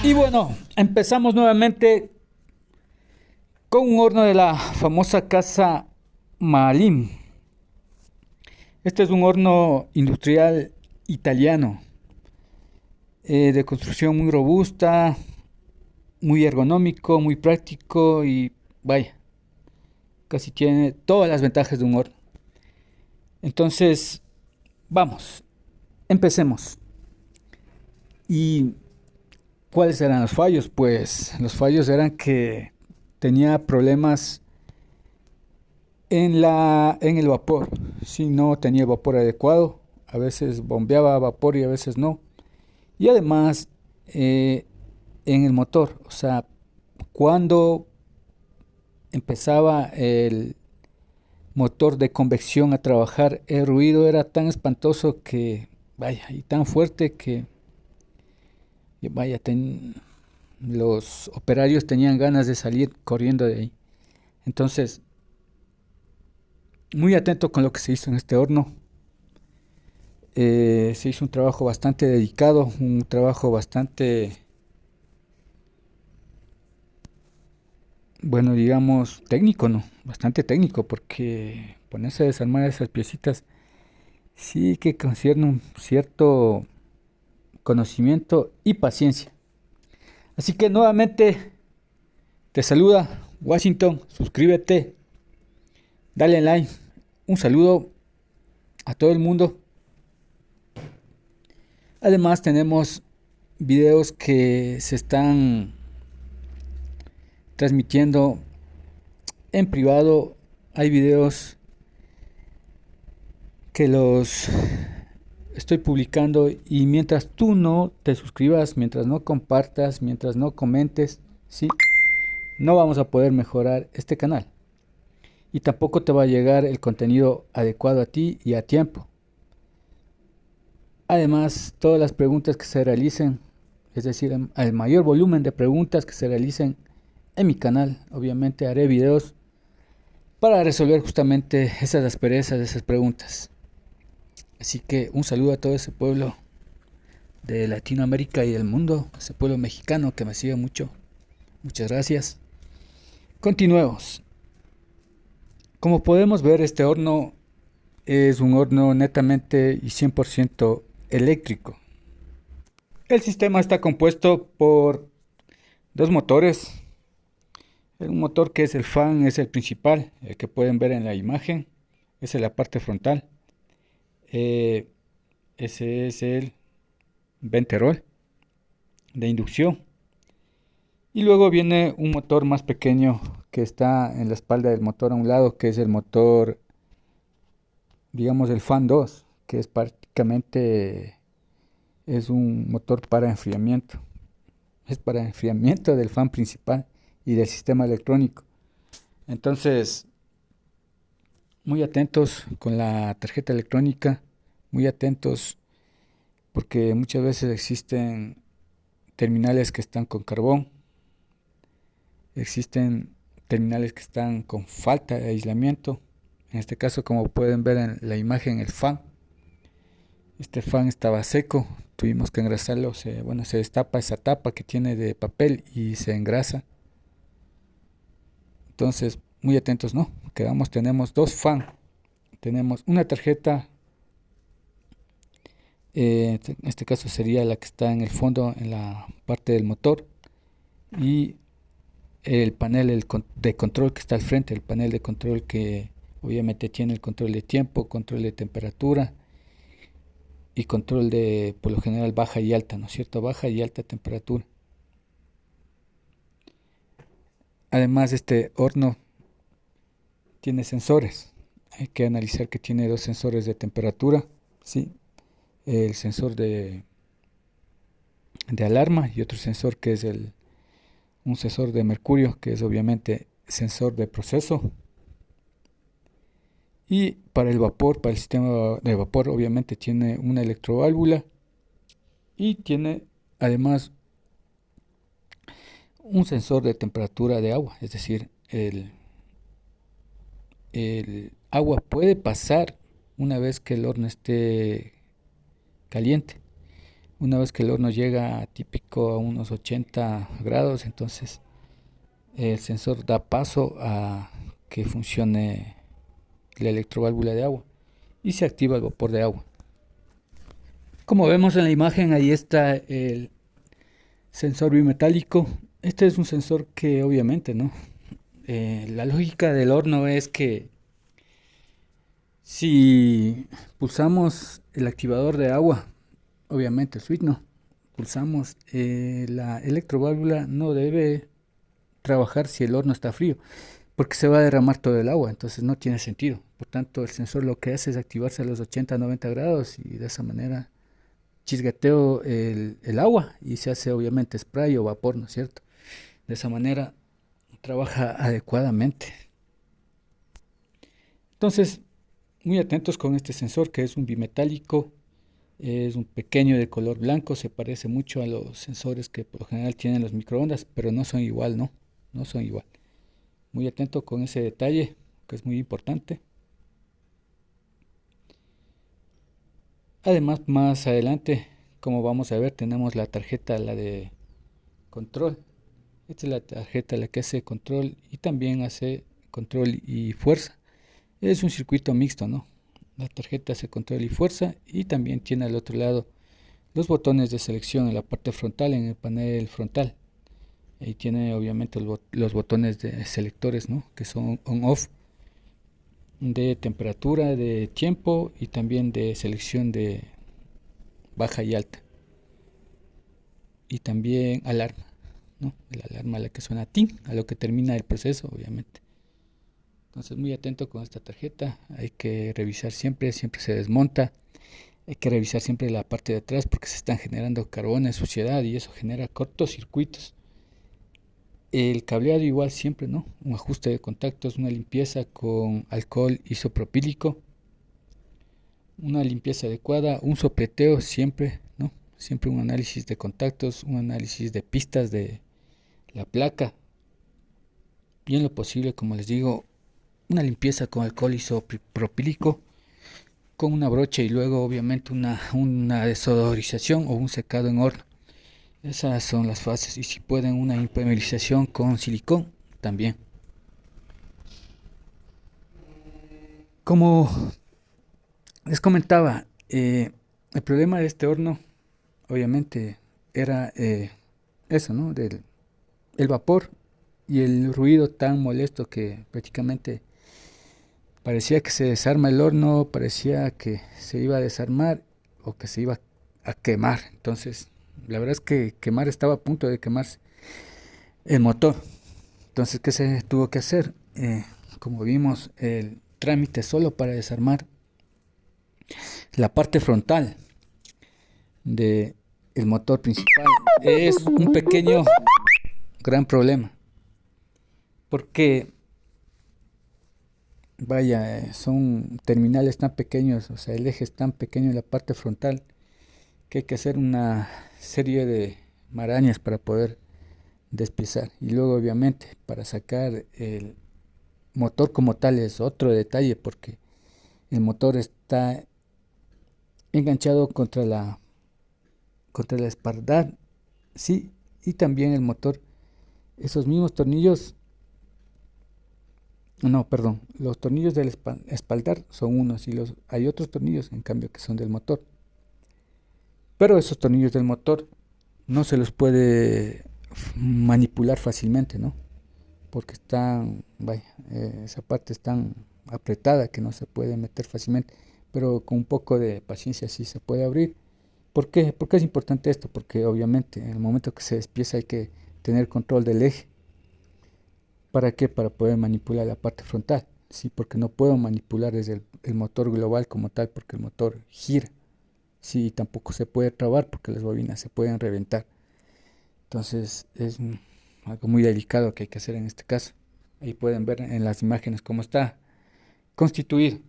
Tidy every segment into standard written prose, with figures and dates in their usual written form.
Y bueno, empezamos nuevamente con un horno de la famosa casa Malin. Este es un horno industrial italiano, de construcción muy robusta, muy ergonómico, muy práctico y vaya, casi tiene todas las ventajas de un horno. Entonces, vamos, empecemos. ¿Y cuáles eran los fallos? Pues los fallos eran que tenía problemas en el vapor. Si no tenía el vapor adecuado, a veces bombeaba vapor y a veces no. Y además en el motor, o sea, cuando empezaba el motor de convección a trabajar, el ruido era tan espantoso que, vaya, y tan fuerte que, vaya, los operarios tenían ganas de salir corriendo de ahí. Entonces, muy atento con lo que se hizo en este horno. Se hizo un trabajo bastante dedicado, un trabajo bastante, bueno, digamos, técnico, ¿no? Bastante técnico, porque ponerse a desarmar esas piecitas sí que concierne un cierto conocimiento y paciencia. Así que nuevamente te saluda Washington, suscríbete, dale like, un saludo a todo el mundo. Además tenemos videos que se están transmitiendo en privado. Hay videos que los estoy publicando y mientras tú no te suscribas, mientras no compartas, mientras no comentes, sí, no vamos a poder mejorar este canal. Y tampoco te va a llegar el contenido adecuado a ti y a tiempo. Además, todas las preguntas que se realicen, es decir, el mayor volumen de preguntas que se realicen en mi canal, obviamente haré videos para resolver justamente esas asperezas de esas preguntas. Así que un saludo a todo ese pueblo de Latinoamérica y del mundo, ese pueblo mexicano que me sigue mucho. Muchas gracias. Continuemos. Como podemos ver, este horno es un horno netamente y 100% eléctrico. El sistema está compuesto por dos motores. Un motor que es el fan, es el principal, el que pueden ver en la imagen. Esa es la parte frontal. Ese es el venterol de inducción. Y luego viene un motor más pequeño que está en la espalda del motor a un lado, que es el motor, digamos, el fan 2, que es prácticamente es un motor para enfriamiento. Es para enfriamiento del fan principal y del sistema electrónico. Entonces, muy atentos con la tarjeta electrónica, muy atentos porque muchas veces existen terminales que están con carbón, existen terminales que están con falta de aislamiento. En este caso, como pueden ver en la imagen, el fan, este fan estaba seco, tuvimos que engrasarlo, se destapa esa tapa que tiene de papel y se engrasa. Entonces, muy atentos, ¿no? Tenemos dos fan, tenemos una tarjeta, en este caso sería la que está en el fondo, en la parte del motor, y el panel de control que está al frente, el panel de control que obviamente tiene el control de tiempo, control de temperatura y control de, por lo general, baja y alta, ¿no es cierto? Baja y alta temperatura. Además, este horno tiene sensores. Hay que analizar que tiene dos sensores de temperatura, ¿sí? El sensor de alarma y otro sensor que es un sensor de mercurio, que es obviamente sensor de proceso. Y para el vapor, para el sistema de vapor, obviamente tiene una electroválvula y tiene además un sensor de temperatura de agua, es decir, el agua puede pasar una vez que el horno esté caliente. Una vez que el horno llega típico a unos 80 grados, entonces el sensor da paso a que funcione la electroválvula de agua y se activa el vapor de agua. Como vemos en la imagen, ahí está el sensor bimetálico. Este es un sensor que obviamente, ¿no? La lógica del horno es que si pulsamos el activador de agua, obviamente el switch no, pulsamos, la electroválvula no debe trabajar si el horno está frío, porque se va a derramar todo el agua, entonces no tiene sentido. Por tanto, el sensor lo que hace es activarse a los 80-90 grados y de esa manera chisgueteo el agua y se hace obviamente spray o vapor, ¿no es cierto? De esa manera trabaja adecuadamente. Entonces, muy atentos con este sensor que es un bimetálico, es un pequeño de color blanco, se parece mucho a los sensores que por lo general tienen los microondas, pero no son igual, ¿no? No son igual. Muy atento con ese detalle, que es muy importante. Además, más adelante, como vamos a ver, tenemos la tarjeta, la de control. Esta es la tarjeta la que hace control y también hace control y fuerza. Es un circuito mixto, ¿no? La tarjeta hace control y fuerza y también tiene al otro lado los botones de selección en la parte frontal, en el panel frontal. Ahí tiene obviamente los botones de selectores, ¿no? Que son on-off, de temperatura, de tiempo y también de selección de baja y alta. Y también alarma, ¿no? La alarma a la que suena tin, a lo que termina el proceso, obviamente. Entonces muy atento con esta tarjeta, hay que revisar siempre, siempre se desmonta, hay que revisar siempre la parte de atrás porque se están generando carbones, suciedad y eso genera cortocircuitos. El cableado igual siempre, ¿no? Un ajuste de contactos, una limpieza con alcohol isopropílico, una limpieza adecuada, un sopleteo siempre, ¿no? Siempre un análisis de contactos, un análisis de pistas de la placa y en lo posible, como les digo, una limpieza con alcohol isopropílico con una brocha y luego obviamente una desodorización o un secado en horno. Esas son las fases y si pueden una impermeabilización con silicón también. Como les comentaba, el problema de este horno obviamente era eso, ¿no? El vapor y el ruido tan molesto que prácticamente parecía que se desarma el horno, parecía que se iba a desarmar o que se iba a quemar. Entonces, la verdad es que quemar estaba a punto de quemarse el motor. Entonces, ¿qué se tuvo que hacer? Como vimos, el trámite solo para desarmar la parte frontal de el motor principal es un pequeño gran problema. Porque vaya, son terminales tan pequeños, o sea, el eje es tan pequeño en la parte frontal que hay que hacer una serie de marañas para poder despiezar. Y luego, obviamente, para sacar el motor como tal es otro detalle porque el motor está enganchado contra la espaldar, sí, y también el motor, esos mismos tornillos. No, perdón, los tornillos del espaldar son unos y hay otros tornillos en cambio que son del motor. Pero esos tornillos del motor no se los puede manipular fácilmente, ¿no? Porque están, vaya, esa parte es tan apretada que no se puede meter fácilmente, pero con un poco de paciencia sí se puede abrir. ¿Por qué? ¿Por qué es importante esto? Porque obviamente en el momento que se despieza hay que tener control del eje. ¿Para qué? Para poder manipular la parte frontal. Sí, porque no puedo manipular desde el motor global como tal, porque el motor gira. Sí, tampoco se puede trabar porque las bobinas se pueden reventar. Entonces es algo muy delicado que hay que hacer en este caso. Ahí pueden ver en las imágenes cómo está constituido.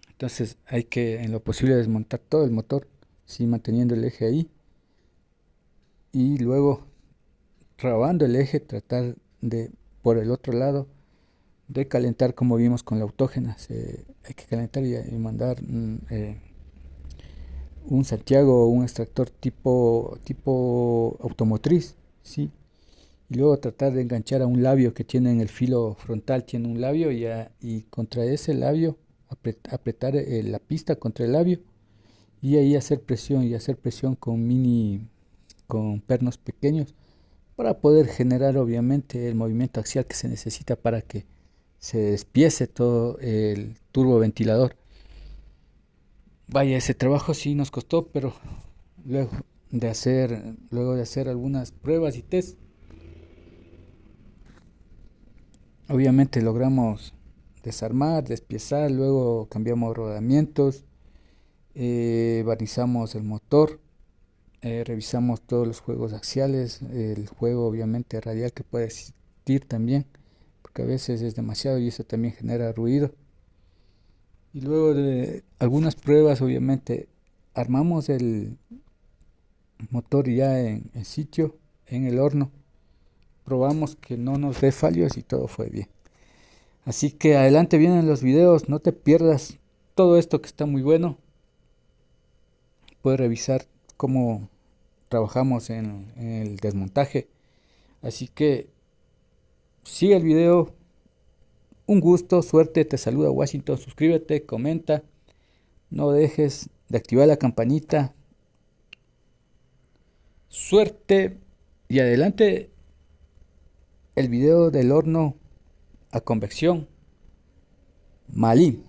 Entonces hay que en lo posible desmontar todo el motor, sí, manteniendo el eje ahí. Y luego trabando el eje tratar de por el otro lado de calentar, como vimos con la autógena. Hay que calentar y mandar un Santiago o un extractor tipo automotriz, ¿sí? Y luego tratar de enganchar a un labio que tiene en el filo frontal, tiene un labio y contra ese labio apretar la pista contra el labio y ahí hacer presión con pernos pequeños para poder generar obviamente el movimiento axial que se necesita para que se despiece todo el turboventilador. Vaya, ese trabajo sí nos costó, pero luego luego de hacer algunas pruebas y test, obviamente logramos desarmar, despiezar, luego cambiamos rodamientos, barnizamos el motor, revisamos todos los juegos axiales, el juego obviamente radial que puede existir también, porque a veces es demasiado y eso también genera ruido. Y luego de algunas pruebas obviamente armamos el motor ya en sitio, en el horno. Probamos que no nos dé fallos y todo fue bien. Así que adelante vienen los videos, no te pierdas todo esto que está muy bueno. Puedes revisar cómo trabajamos en el desmontaje. Así que sigue el video. Un gusto, suerte, te saluda Washington. Suscríbete, comenta, no dejes de activar la campanita. Suerte y adelante el video del horno a convección Malí.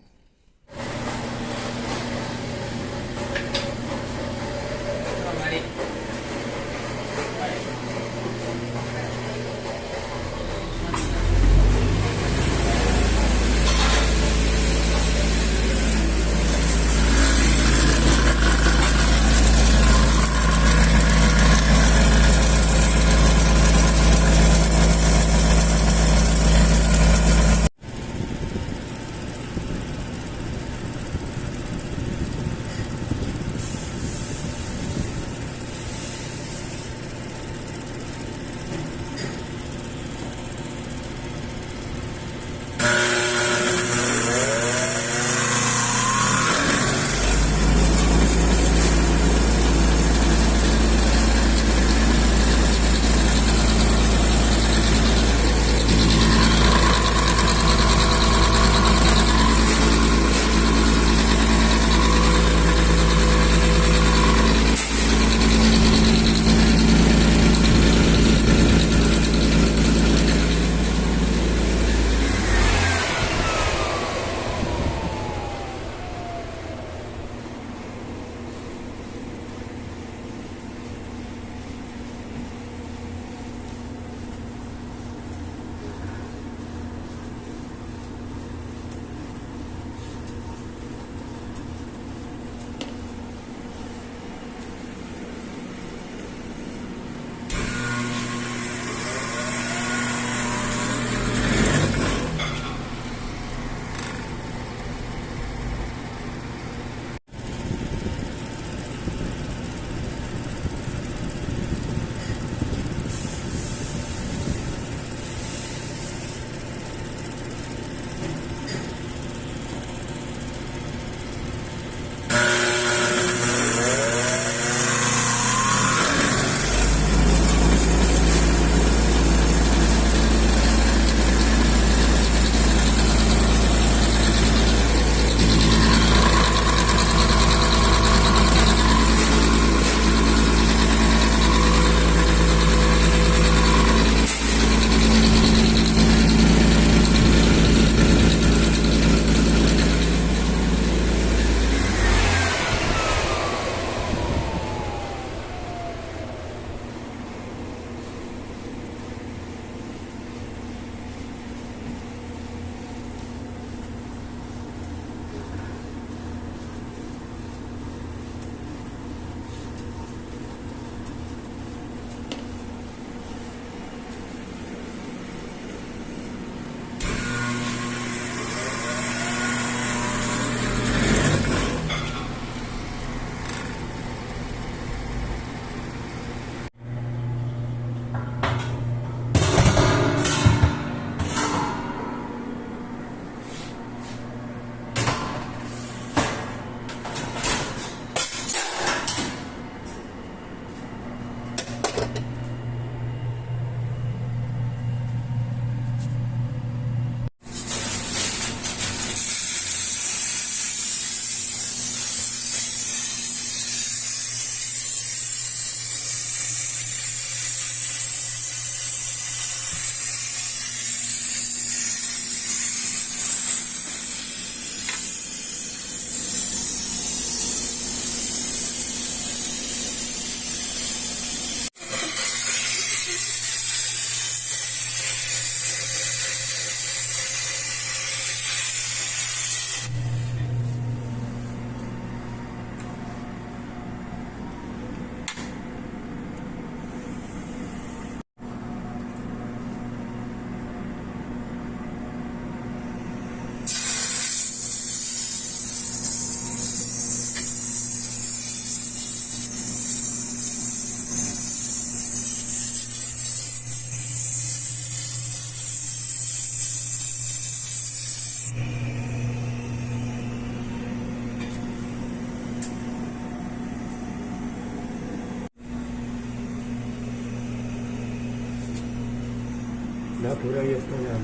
pura ya está ya.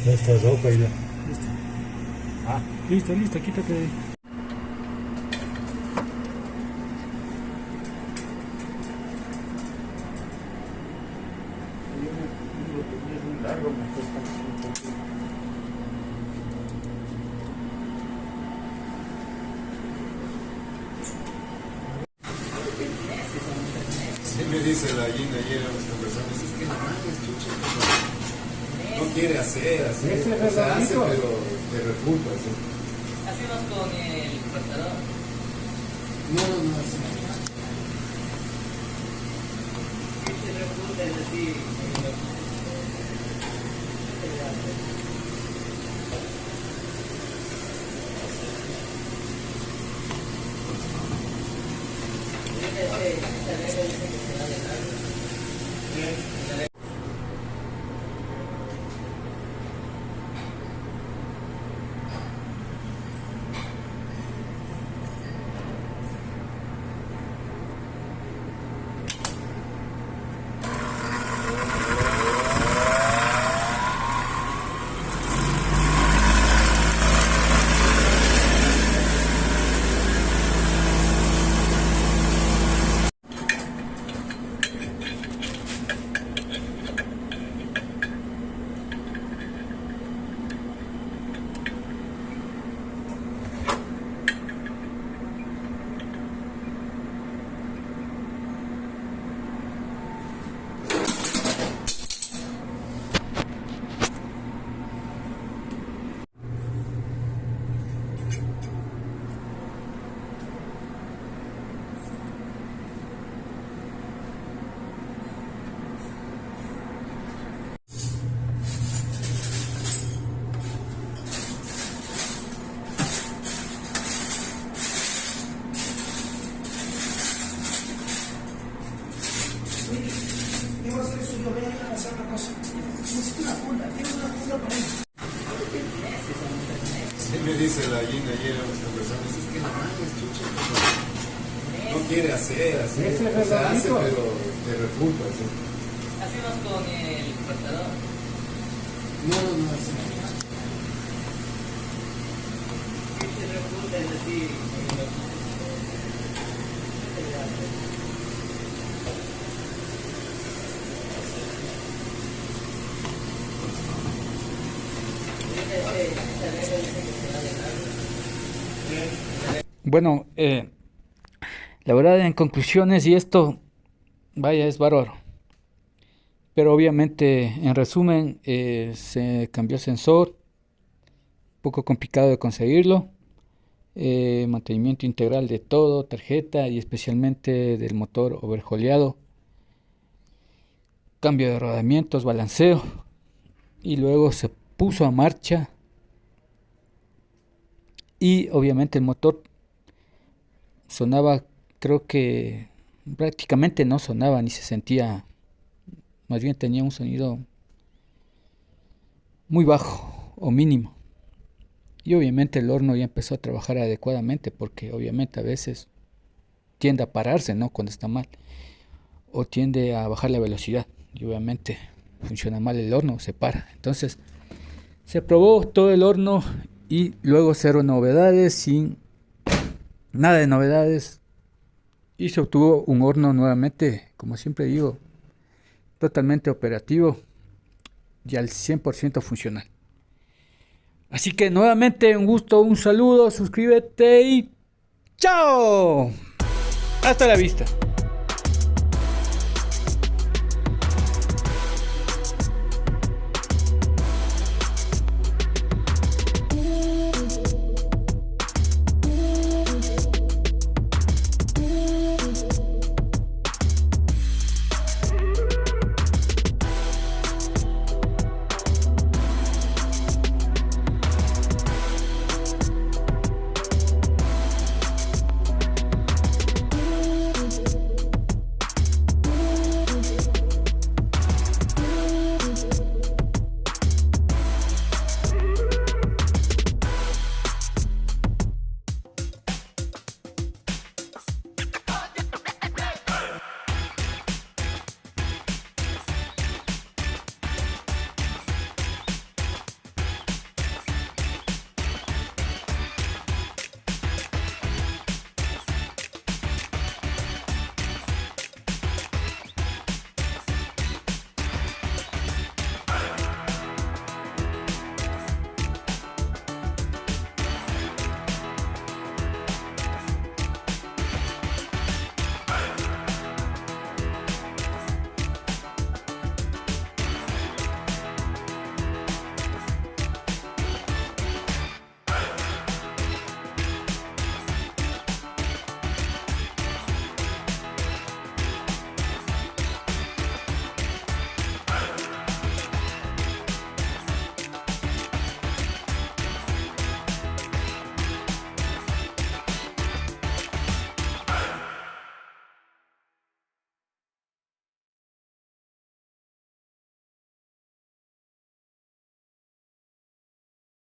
Ya está ropa ya. Listo. Ah, listo, quítate de ahí. Largo me cuesta. Sí me dice la Gina ayer a las conversaciones, es que la mano es chucha, no quiere hacer, así, Ese es o sea, hace redondito. pero te refuta, ¿sí? Hacemos con el cortador. No, así. Este repunta es así. Sí me dice la Gina ayer a las conversaciones, es que la mano es chucha, no quiere hacer, así, Ese es o sea, hace redondito. pero te refuta, ¿sí? Hacemos con el cortador. No, así. Este repunta es así. Bueno, la verdad en conclusiones y esto, vaya, es bárbaro. Pero obviamente, en resumen, se cambió el sensor, poco complicado de conseguirlo. Mantenimiento integral de todo, tarjeta y especialmente del motor overhaulado. Cambio de rodamientos, balanceo. Y luego se puso a marcha. Y obviamente el motor sonaba, creo que prácticamente no sonaba ni se sentía, más bien tenía un sonido muy bajo o mínimo. Y obviamente el horno ya empezó a trabajar adecuadamente porque obviamente a veces tiende a pararse, ¿no? Cuando está mal, o tiende a bajar la velocidad y obviamente funciona mal el horno, se para. Entonces se probó todo el horno y luego cero novedades, sin nada de novedades, y se obtuvo un horno nuevamente, como siempre digo, totalmente operativo y al 100% funcional. Así que nuevamente un gusto, un saludo, suscríbete y ¡chao! Hasta la vista.